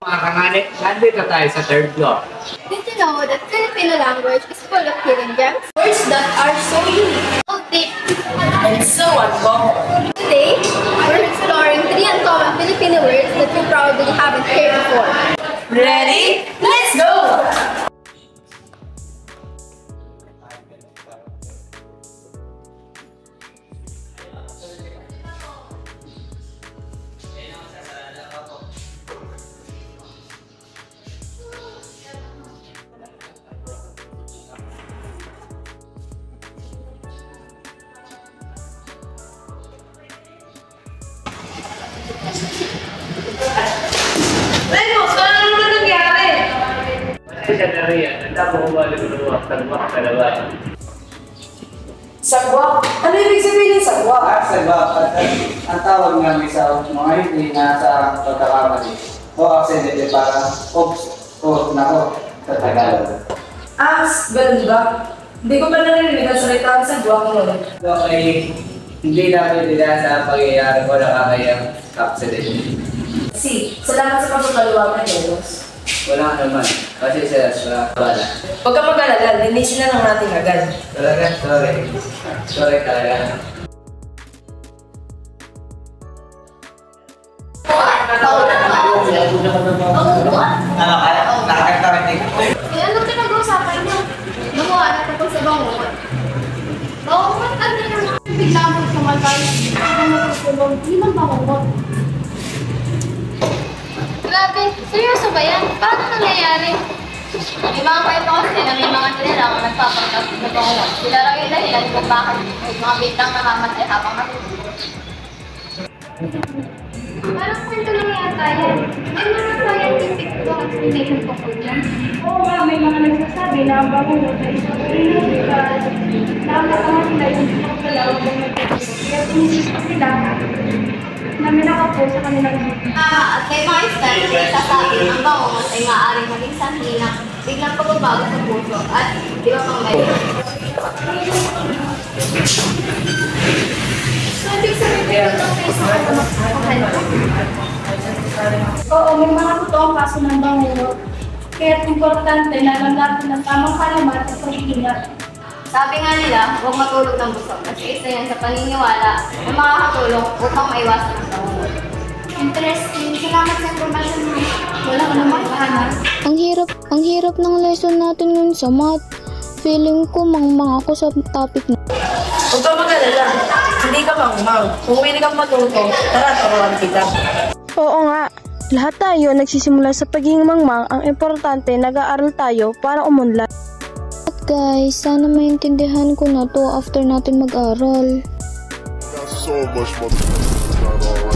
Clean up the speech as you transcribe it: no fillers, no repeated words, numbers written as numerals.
Mga kanganit, nandito tayo sa third floor. Did you know that Filipino language is full of hidden gems? Words that are so unique, so deep, And so uncommon. Today, we're exploring 3 uncommon Filipino words that you probably haven't heard before. Ready? Let's go! Lemos, ano naman nangyari? Pasensya na rin yan. Handa mo kumalimunuwak, talmak, dalawa. Sagwa? Ano ibig sabihin ng sagwa? Sagwa, ang tawag namin sa mga hindi na sa pagkakamali o aksidente para oops, nako, sa Tagalog. Ganun ba? Hindi ko pa narinig ang salita ang sagwa ko ulit. So ay hindi namin nila sa pagyayari ko nakakayang aksidente. Salamat sa pagpapaliwanag, Lemos. Wala naman, kasi sa wala. Huwag ka mag-alala, linisin na lang natin agad. Talaga, sorry. Sorry talaga. Ano kaya? Nakakatawa Kaya ano pinag-uusapan niyo? Nakuha na tapos sa bangungot. Bangungot, ano yung bigla mo sumalbay? Hindi man bangungot. Grabe, seryoso ba yan? Paano nangyayari? May mga kwento kasi na may mga nilalang nagpapanggap na bangungot. Sila lang yung dahilan kung bakit may mga biglang namamatay habang natutulog. Parang kwento lang yata yan. May mga scientific explanation tungkol yan. Oo nga, may mga nagsasabi na ang bangungot ay isang ulinan because nakakatawa sila yung pagkalaw ng nagtutulog. Kaya tumisip sila na may nakapo sa kanilang buhay. At may mga studies na nagsasabi ang bangungot ay maaaring maging sanhi ng biglang pagbabago sa puso at iba pang layo. So, ibig sabihin ito ng peso at makakahal. Oo, may mga totoong kaso ng bangungot. Kaya importante na alam natin ang tamang kalaman at pag-iingat. Sabi nga nila, huwag matulog ng busog kasi isa yan sa paniniwala na makakatulong upang maiwasan ang bangungot. Interesting. Salamat sa information mo. Wala ka naman kahanan. Ang hirap ng lesson natin ngayon sa math. Feeling ko mangmang ako sa topic na. Huwag ka mag-alala, hindi ka mangmang. Kung willing kang matuto, tara, turuan kita. Oo nga, lahat tayo nagsisimula sa pagiging mangmang. Ang importante, nag-aaral tayo para umunlad. At guys, sana maintindihan ko na to after natin mag-aral. Got so much motherfucking